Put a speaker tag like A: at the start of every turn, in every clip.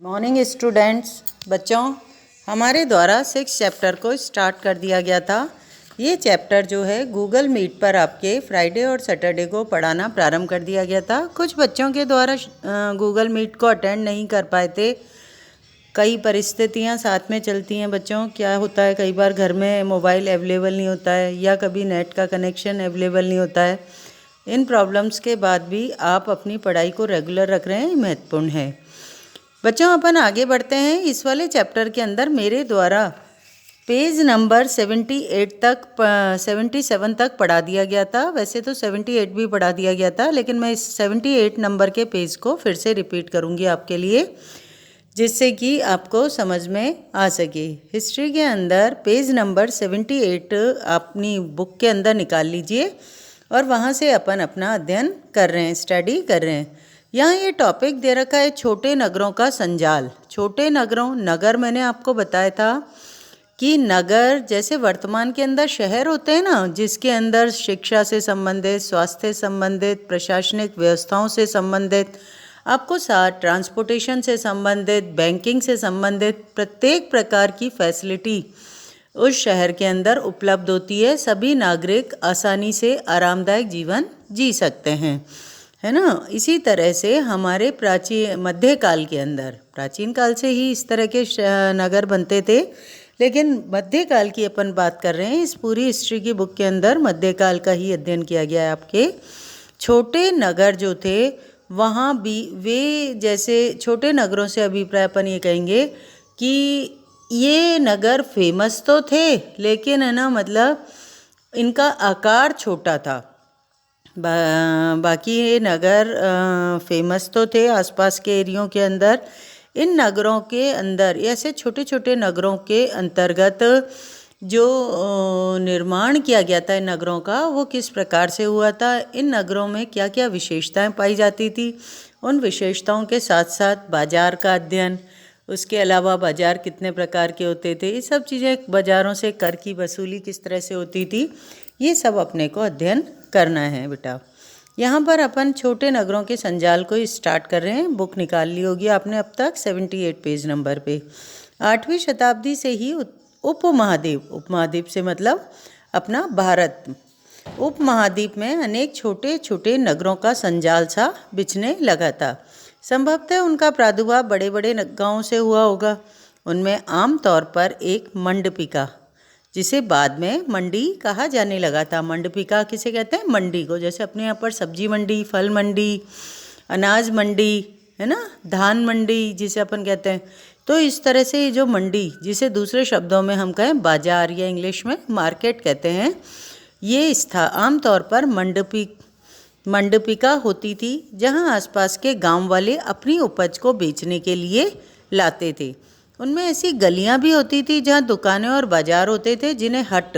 A: Morning students. बच्चों, हमारे द्वारा 6 चैप्टर को स्टार्ट कर दिया गया था। ये चैप्टर जो है गूगल मीट पर आपके फ्राइडे और सैटरडे को पढ़ाना प्रारंभ कर दिया गया था। कुछ बच्चों के द्वारा गूगल मीट को अटेंड नहीं कर पाए थे। कई परिस्थितियां साथ में चलती हैं बच्चों। क्या होता है, कई बार घर में मोबाइल अवेलेबल नहीं होता है या कभी नेट का कनेक्शन अवेलेबल नहीं होता है। इन प्रॉब्लम्स के बाद भी आप अपनी पढ़ाई को रेगुलर रख रहे हैं, महत्वपूर्ण है। बच्चों, अपन आगे बढ़ते हैं। इस वाले चैप्टर के अंदर मेरे द्वारा पेज नंबर 77 तक पढ़ा दिया गया था। वैसे तो 78 भी पढ़ा दिया गया था, लेकिन मैं इस 78 नंबर के पेज को फिर से रिपीट करूँगी आपके लिए, जिससे कि आपको समझ में आ सके। हिस्ट्री के अंदर पेज नंबर 78 अपनी बुक के अंदर निकाल लीजिए और वहाँ से अपन अपना अध्ययन कर रहे हैं, स्टडी कर रहे हैं। यहाँ ये टॉपिक दे रखा है छोटे नगरों का संजाल। छोटे नगर मैंने आपको बताया था कि नगर जैसे वर्तमान के अंदर शहर होते हैं ना, जिसके अंदर शिक्षा से संबंधित, स्वास्थ्य संबंधित, प्रशासनिक व्यवस्थाओं से संबंधित, आपको साथ ट्रांसपोर्टेशन से संबंधित, बैंकिंग से संबंधित प्रत्येक प्रकार की फैसिलिटी उस शहर के अंदर उपलब्ध होती है। सभी नागरिक आसानी से आरामदायक जीवन जी सकते हैं, है ना। इसी तरह से हमारे मध्यकाल के अंदर, प्राचीन काल से ही इस तरह के नगर बनते थे, लेकिन मध्यकाल की अपन बात कर रहे हैं। इस पूरी हिस्ट्री की बुक के अंदर मध्यकाल का ही अध्ययन किया गया है। आपके छोटे नगर जो थे वहाँ भी वे जैसे छोटे नगरों से अभिप्राय अपन ये कहेंगे कि ये नगर फेमस तो थे, लेकिन है ना, मतलब इनका आकार छोटा था। बाकी ये नगर फेमस तो थे आसपास के एरियो के अंदर। इन नगरों के अंदर ऐसे छोटे छोटे नगरों के अंतर्गत जो निर्माण किया गया था इन नगरों का, वो किस प्रकार से हुआ था, इन नगरों में क्या क्या विशेषताएं पाई जाती थी, उन विशेषताओं के साथ साथ बाजार का अध्ययन, उसके अलावा बाजार कितने प्रकार के होते थे, ये सब चीज़ें, बाज़ारों से कर की वसूली किस तरह से होती थी, ये सब अपने को अध्ययन करना है बेटा। यहाँ पर अपन छोटे नगरों के संजाल को स्टार्ट कर रहे हैं। बुक निकाल ली होगी आपने अब तक 78 पेज नंबर पे। 8वीं शताब्दी से ही उपमहाद्वीप से मतलब अपना भारत, उपमहाद्वीप में अनेक छोटे छोटे नगरों का संजाल सा बिछने लगा था। संभवतः उनका प्रादुर्भाव बड़े बड़े गाँवों से हुआ होगा। उनमें आम तौर पर एक मंडपिका, जिसे बाद में मंडी कहा जाने लगा था। मंडपिका किसे कहते हैं? मंडी को। जैसे अपने यहाँ पर सब्जी मंडी, फल मंडी, अनाज मंडी, है ना, धान मंडी जिसे अपन कहते हैं। तो इस तरह से ये जो मंडी, जिसे दूसरे शब्दों में हम कहें बाजार या इंग्लिश में मार्केट कहते हैं, ये आमतौर पर मंडपिका होती थी, जहाँ आसपास के गांव वाले अपनी उपज को बेचने के लिए लाते थे। उनमें ऐसी गलियां भी होती थी जहाँ दुकानें और बाजार होते थे, जिन्हें हट,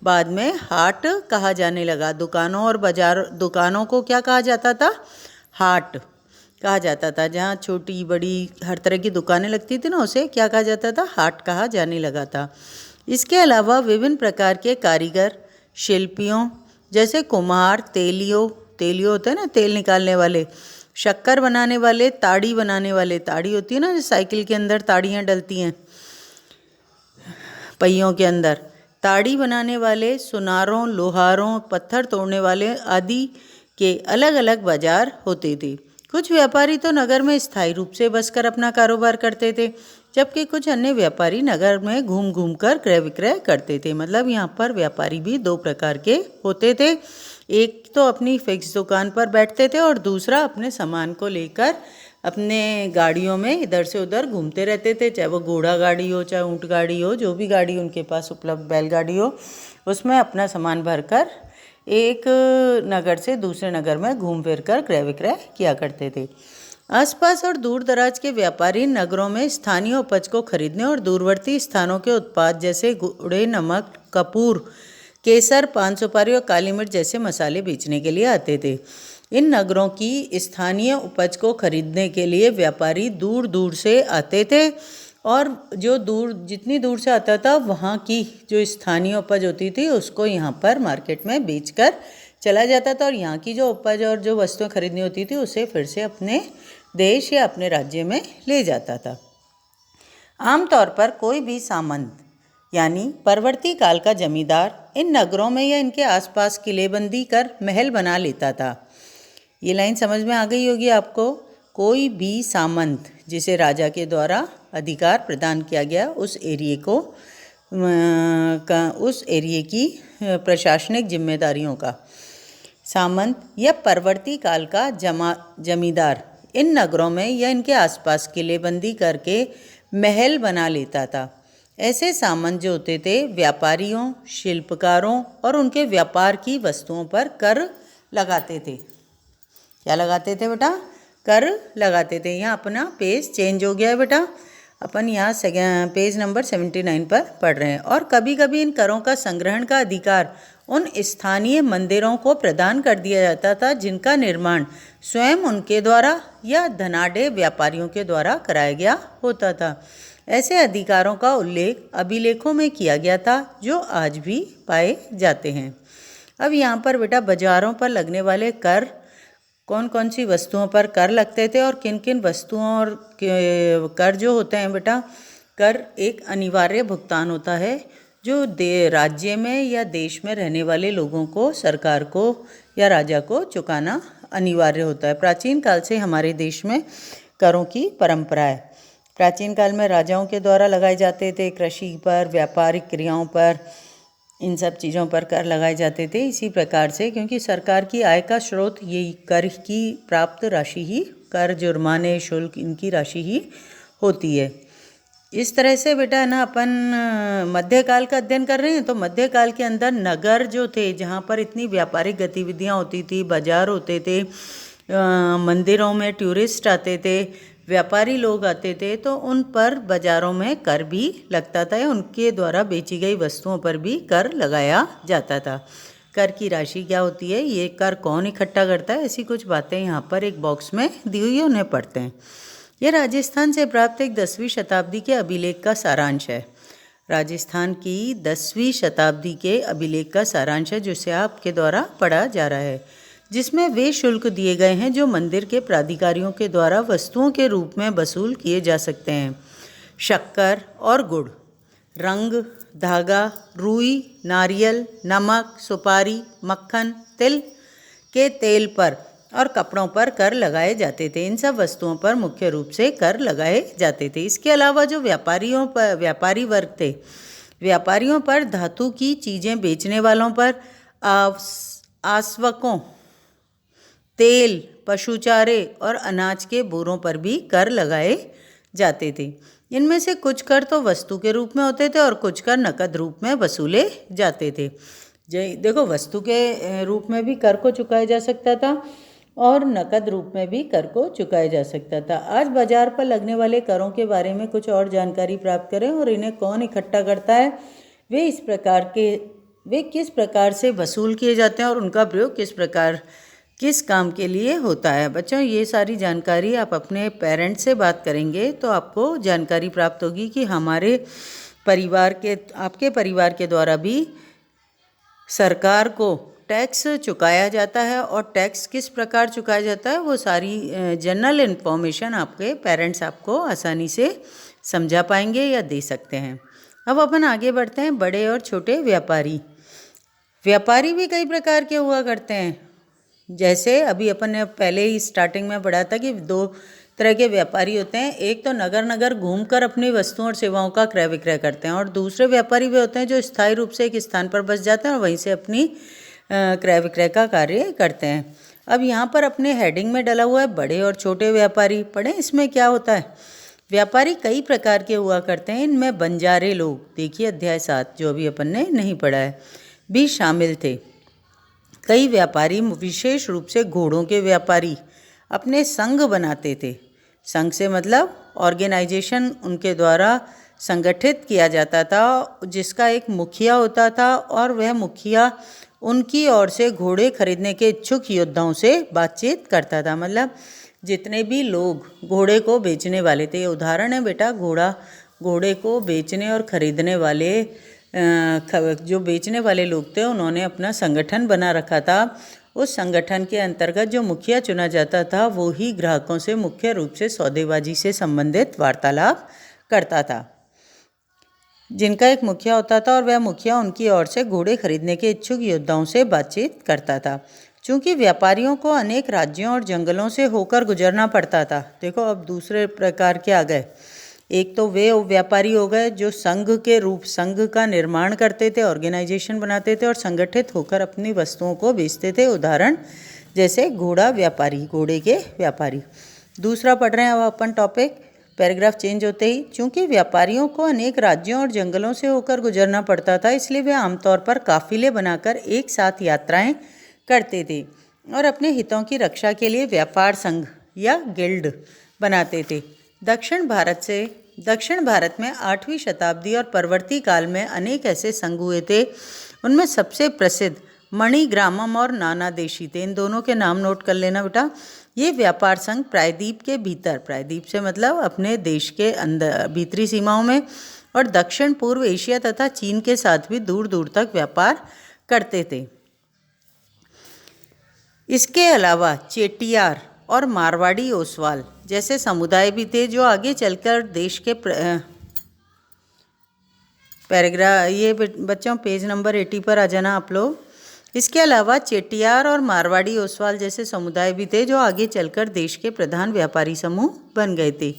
A: बाद में हाट कहा जाने लगा। दुकानों को क्या कहा जाता था? हाट कहा जाता था। जहाँ छोटी बड़ी हर तरह की दुकानें लगती थी ना, उसे क्या कहा जाता था? हाट कहा जाने लगा था। इसके अलावा विभिन्न प्रकार के कारीगर, शिल्पियों जैसे कुम्हार, तेलियो होते हैं ना, तेल निकालने वाले, शक्कर बनाने वाले, ताड़ी बनाने वाले, ताड़ी होती है ना, साइकिल के अंदर ताड़ियाँ डलती हैं पहियों के अंदर, ताड़ी बनाने वाले, सुनारों, लोहारों, पत्थर तोड़ने वाले आदि के अलग अलग बाजार होते थे। कुछ व्यापारी तो नगर में स्थायी रूप से बसकर अपना कारोबार करते थे, जबकि कुछ अन्य व्यापारी नगर में घूम घूम कर क्रय विक्रय करते थे। मतलब यहाँ पर व्यापारी भी दो प्रकार के होते थे। एक तो अपनी फिक्स दुकान पर बैठते थे और दूसरा अपने सामान को लेकर अपने गाड़ियों में इधर से उधर घूमते रहते थे, चाहे वो घोड़ा गाड़ी हो, चाहे ऊँट गाड़ी हो, जो भी गाड़ी उनके पास उपलब्ध, बैलगाड़ी हो, उसमें अपना सामान भरकर एक नगर से दूसरे नगर में घूम फिर कर क्रय विक्रय किया करते थे। आसपास और दूर दराज के व्यापारी नगरों में स्थानीय उपज को खरीदने और दूरवर्ती स्थानों के उत्पाद जैसे गुड़, नमक, कपूर, केसर, पान सुपारी और काली मिर्च जैसे मसाले बेचने के लिए आते थे। इन नगरों की स्थानीय उपज को खरीदने के लिए व्यापारी दूर दूर से आते थे, और जितनी दूर से आता था, वहाँ की जो स्थानीय उपज होती थी उसको यहाँ पर मार्केट में बेचकर चला जाता था, और यहाँ की जो उपज और जो वस्तुएं खरीदनी होती थी उसे फिर से अपने देश या अपने राज्य में ले जाता था। आमतौर पर कोई भी सामंत यानी परवर्ती काल का जमींदार इन नगरों में या इनके आसपास किलेबंदी कर महल बना लेता था। ये लाइन समझ में आ गई होगी आपको। कोई भी सामंत जिसे राजा के द्वारा अधिकार प्रदान किया गया उस एरिए की प्रशासनिक जिम्मेदारियों का, सामंत या परवर्ती काल का जमींदार इन नगरों में या इनके आसपास किलेबंदी करके महल बना लेता था। ऐसे सामंत जो होते थे व्यापारियों, शिल्पकारों और उनके व्यापार की वस्तुओं पर कर लगाते थे। क्या लगाते थे बेटा? कर लगाते थे। यहाँ अपना पेज चेंज हो गया है बेटा, अपन यहाँ पेज नंबर 79 पर पढ़ रहे हैं। और कभी कभी इन करों का संग्रहण का अधिकार उन स्थानीय मंदिरों को प्रदान कर दिया जाता था जिनका निर्माण स्वयं उनके द्वारा या धनाढ़ व्यापारियों के द्वारा कराया गया होता था। ऐसे अधिकारों का उल्लेख अभिलेखों में किया गया था जो आज भी पाए जाते हैं। अब यहाँ पर बेटा बाजारों पर लगने वाले कर, कौन कौन सी वस्तुओं पर कर लगते थे और किन किन वस्तुओं और कर जो होते हैं बेटा, कर एक अनिवार्य भुगतान होता है जो राज्य में या देश में रहने वाले लोगों को, सरकार को या राजा को चुकाना अनिवार्य होता है। प्राचीन काल से हमारे देश में करों की परंपरा है। प्राचीन काल में राजाओं के द्वारा लगाए जाते थे, कृषि पर, व्यापारिक क्रियाओं पर, इन सब चीज़ों पर कर लगाए जाते थे। इसी प्रकार से क्योंकि सरकार की आय का स्रोत यही कर की प्राप्त राशि ही, कर, जुर्माने, शुल्क, इनकी राशि ही होती है। इस तरह से बेटा है ना, अपन मध्यकाल का अध्ययन कर रहे हैं तो मध्यकाल के अंदर नगर जो थे जहाँ पर इतनी व्यापारिक गतिविधियाँ होती थी, बाजार होते थे, मंदिरों में टूरिस्ट आते थे, व्यापारी लोग आते थे, तो उन पर बाज़ारों में कर भी लगता था या उनके द्वारा बेची गई वस्तुओं पर भी कर लगाया जाता था। कर की राशि क्या होती है, ये कर कौन इकट्ठा करता है, ऐसी कुछ बातें यहाँ पर एक बॉक्स में दी हुई है, उन्हें पढ़ते हैं। यह राजस्थान से प्राप्त एक 10वीं शताब्दी के अभिलेख का सारांश है। राजस्थान की 10वीं शताब्दी के अभिलेख का सारांश है जिसे आपके द्वारा पढ़ा जा रहा है, जिसमें वे शुल्क दिए गए हैं जो मंदिर के प्राधिकारियों के द्वारा वस्तुओं के रूप में वसूल किए जा सकते हैं। शक्कर और गुड़, रंग, धागा, रुई, नारियल, नमक, सुपारी, मक्खन, तिल के तेल पर और कपड़ों पर कर लगाए जाते थे। इन सब वस्तुओं पर मुख्य रूप से कर लगाए जाते थे। इसके अलावा जो व्यापारी वर्ग थे, व्यापारियों पर, धातु की चीज़ें बेचने वालों पर, आसवकों, तेल, पशुचारे और अनाज के बोरों पर भी कर लगाए जाते थे। इनमें से कुछ कर तो वस्तु के रूप में होते थे और कुछ कर नकद रूप में वसूले जाते थे। देखो, वस्तु के रूप में भी कर को चुकाया जा सकता था और नकद रूप में भी कर को चुकाया जा सकता था। आज बाजार पर लगने वाले करों के बारे में कुछ और जानकारी प्राप्त करें और इन्हें कौन इकट्ठा करता है, वे किस प्रकार से वसूल किए जाते हैं और उनका प्रयोग किस काम के लिए होता है। बच्चों, ये सारी जानकारी आप अपने पेरेंट्स से बात करेंगे तो आपको जानकारी प्राप्त होगी कि आपके परिवार के द्वारा भी सरकार को टैक्स चुकाया जाता है और टैक्स किस प्रकार चुकाया जाता है वो सारी जनरल इन्फॉर्मेशन आपके पेरेंट्स आपको आसानी से समझा पाएंगे या दे सकते हैं। अब अपन आगे बढ़ते हैं। बड़े और छोटे व्यापारी भी कई प्रकार के हुआ करते हैं। जैसे अभी अपन ने पहले ही स्टार्टिंग में पढ़ा था कि 2 तरह के व्यापारी होते हैं। एक तो नगर नगर घूमकर अपनी वस्तुओं और सेवाओं का क्रय विक्रय करते हैं और दूसरे व्यापारी वे होते हैं जो स्थायी रूप से एक स्थान पर बस जाते हैं और वहीं से अपनी क्रय विक्रय का कार्य करते हैं। अब यहाँ पर अपने हेडिंग में डला हुआ है बड़े और छोटे व्यापारी। पढ़ें इसमें क्या होता है। व्यापारी कई प्रकार के हुआ करते हैं। इनमें बंजारे लोग, देखिए अध्याय 7 जो अभी अपन ने नहीं पढ़ा है, भी शामिल थे। कई व्यापारी, विशेष रूप से घोड़ों के व्यापारी, अपने संघ बनाते थे। संघ से मतलब ऑर्गेनाइजेशन उनके द्वारा संगठित किया जाता था जिसका एक मुखिया होता था और वह मुखिया उनकी ओर से घोड़े खरीदने के इच्छुक योद्धाओं से बातचीत करता था। मतलब जितने भी लोग घोड़े को बेचने वाले थे, उदाहरण है बेटा, घोड़े को बेचने और खरीदने वाले जो बेचने वाले लोग थे उन्होंने अपना संगठन बना रखा था उस संगठन के अंतर्गत जो मुखिया चुना जाता था वो ही ग्राहकों से मुख्य रूप से सौदेबाजी से संबंधित वार्तालाप करता था। जिनका एक मुखिया होता था और वह मुखिया उनकी ओर से घोड़े खरीदने के इच्छुक योद्धाओं से बातचीत करता था। चूँकि व्यापारियों को अनेक राज्यों और जंगलों से होकर गुजरना पड़ता था। देखो अब दूसरे प्रकार के आ गए। एक तो वे व्यापारी हो गए जो संघ का निर्माण करते थे, ऑर्गेनाइजेशन बनाते थे और संगठित होकर अपनी वस्तुओं को बेचते थे। उदाहरण जैसे घोड़ा व्यापारी, घोड़े के व्यापारी। दूसरा पढ़ रहे हैं अब अपन टॉपिक, पैराग्राफ चेंज होते ही। चूँकि व्यापारियों को अनेक राज्यों और जंगलों से होकर गुजरना पड़ता था, इसलिए वे आमतौर पर काफिले बनाकर एक साथ यात्राएं करते थे और अपने हितों की रक्षा के लिए व्यापार संघ या गिल्ड बनाते थे। दक्षिण भारत में 8वीं शताब्दी और परवर्ती काल में अनेक ऐसे संघ हुए थे। उनमें सबसे प्रसिद्ध मणिग्रामम और नानादेशी थे। इन दोनों के नाम नोट कर लेना बेटा। ये व्यापार संघ प्रायद्वीप के भीतर, प्रायद्वीप से मतलब अपने देश के अंदर भीतरी सीमाओं में, और दक्षिण पूर्व एशिया तथा चीन के साथ भी दूर दूर तक व्यापार करते थे। इसके अलावा चेटियार और मारवाड़ी ओसवाल जैसे समुदाय भी थे जो आगे चलकर देश के पैराग्राफ, ये बच्चों पेज नंबर 80 पर आ जाना आप लोग। इसके अलावा चेटियार और मारवाड़ी ओसवाल जैसे समुदाय भी थे जो आगे चलकर देश के प्रधान व्यापारी समूह बन गए थे।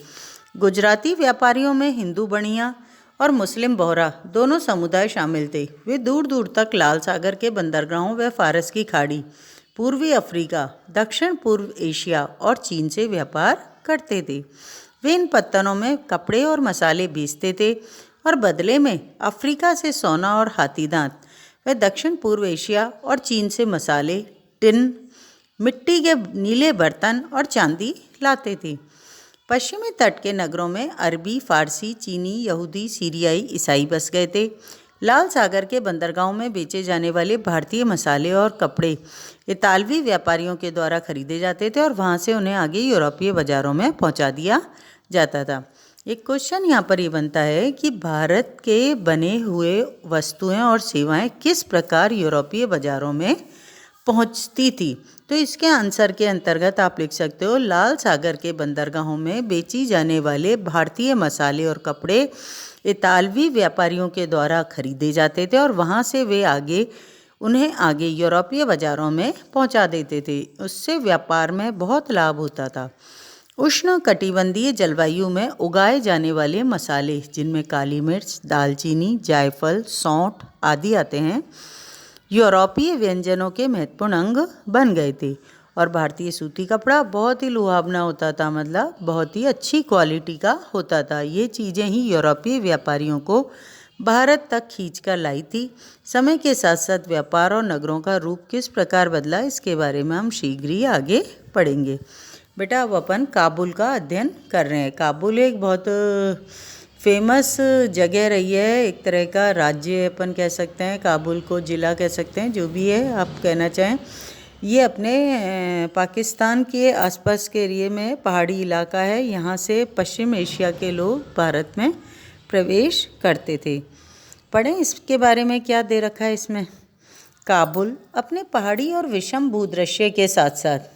A: गुजराती व्यापारियों में हिंदू बनिया और मुस्लिम बोहरा दोनों समुदाय शामिल थे। वे दूर दूर तक लाल सागर के बंदरगाहों व फारस की खाड़ी, पूर्वी अफ्रीका, दक्षिण पूर्व एशिया और चीन से व्यापार करते थे। वे इन पत्तनों में कपड़े और मसाले बेचते थे और बदले में अफ्रीका से सोना और हाथी दांत व दक्षिण पूर्व एशिया और चीन से मसाले, टिन, मिट्टी के नीले बर्तन और चांदी लाते थे। पश्चिमी तट के नगरों में अरबी, फारसी, चीनी, यहूदी, सीरियाई, ईसाई बस गए थे। लाल सागर के बंदरगाहों में बेचे जाने वाले भारतीय मसाले और कपड़े इतालवी व्यापारियों के द्वारा खरीदे जाते थे और वहाँ से उन्हें आगे यूरोपीय बाज़ारों में पहुँचा दिया जाता था। एक क्वेश्चन यहाँ पर ये बनता है कि भारत के बने हुए वस्तुएं और सेवाएं किस प्रकार यूरोपीय बाज़ारों में पहुँचती थी। तो इसके आंसर के अंतर्गत आप लिख सकते हो, लाल सागर के बंदरगाहों में बेची जाने वाले भारतीय मसाले और कपड़े इतालवी व्यापारियों के द्वारा खरीदे जाते थे और वहाँ से वे उन्हें आगे यूरोपीय बाज़ारों में पहुँचा देते थे। उससे व्यापार में बहुत लाभ होता था। उष्ण कटिबंधीय जलवायु में उगाए जाने वाले मसाले, जिनमें काली मिर्च, दालचीनी, जायफल, सौंठ आदि आते हैं, यूरोपीय व्यंजनों के महत्वपूर्ण अंग बन गए थे। और भारतीय सूती कपड़ा बहुत ही लुभावना होता था, मतलब बहुत ही अच्छी क्वालिटी का होता था। ये चीज़ें ही यूरोपीय व्यापारियों को भारत तक खींच कर लाई थी। समय के साथ साथ व्यापार और नगरों का रूप किस प्रकार बदला, इसके बारे में हम शीघ्र ही आगे पढ़ेंगे। बेटा अब अपन काबुल का अध्ययन कर रहे हैं। काबुल एक बहुत फेमस जगह रही है, एक तरह का राज्य अपन कह सकते हैं, काबुल को ज़िला कह सकते हैं, जो भी है आप कहना चाहें। ये अपने पाकिस्तान के आसपास के एरिए में पहाड़ी इलाका है। यहाँ से पश्चिम एशिया के लोग भारत में प्रवेश करते थे। पढ़ें इसके बारे में क्या दे रखा है इसमें। काबुल अपने पहाड़ी और विषम भूदृश्य के साथ साथ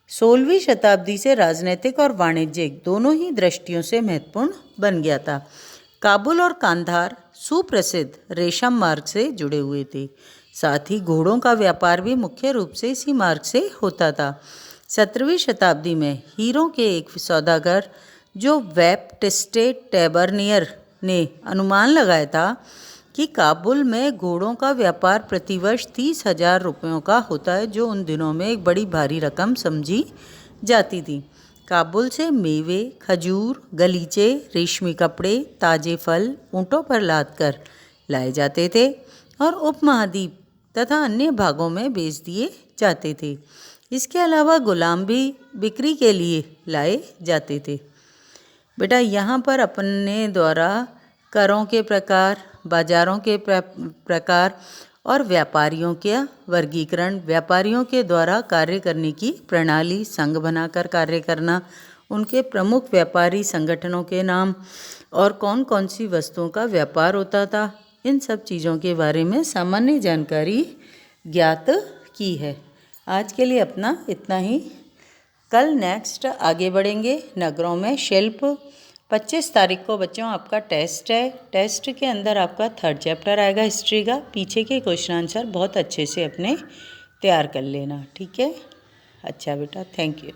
A: 16वीं शताब्दी से राजनीतिक और वाणिज्यिक दोनों ही दृष्टियों से महत्वपूर्ण बन गया था। काबुल और कांधार सुप्रसिद्ध रेशम मार्ग से जुड़े हुए थे। साथ ही घोड़ों का व्यापार भी मुख्य रूप से इसी मार्ग से होता था। 17वीं शताब्दी में हीरों के एक सौदागर जो बैप्टिस्टे टैबर्नियर ने अनुमान लगाया था कि काबुल में घोड़ों का व्यापार प्रतिवर्ष 30,000 रुपयों का होता है, जो उन दिनों में एक बड़ी भारी रकम समझी जाती थी। काबुल से मेवे, खजूर, गलीचे, रेशमी कपड़े, ताजे फल ऊँटों पर लाद कर लाए जाते थे और उपमहाद्वीप तथा अन्य भागों में बेच दिए जाते थे। इसके अलावा गुलाम भी बिक्री के लिए लाए जाते थे। बेटा यहाँ पर अपने द्वारा करों के प्रकार, बाजारों के प्रकार और व्यापारियों के वर्गीकरण, व्यापारियों के द्वारा कार्य करने की प्रणाली, संघ बनाकर कार्य करना, उनके प्रमुख व्यापारी संगठनों के नाम और कौन कौन सी वस्तुओं का व्यापार होता था, इन सब चीज़ों के बारे में सामान्य जानकारी ज्ञात की है। आज के लिए अपना इतना ही। कल नेक्स्ट आगे बढ़ेंगे नगरों में शिल्प। 25 तारीख को बच्चों आपका टेस्ट है। टेस्ट के अंदर आपका 3rd चैप्टर आएगा हिस्ट्री का। पीछे के क्वेश्चन आंसर बहुत अच्छे से अपने तैयार कर लेना, ठीक है। अच्छा बेटा, थैंक यू।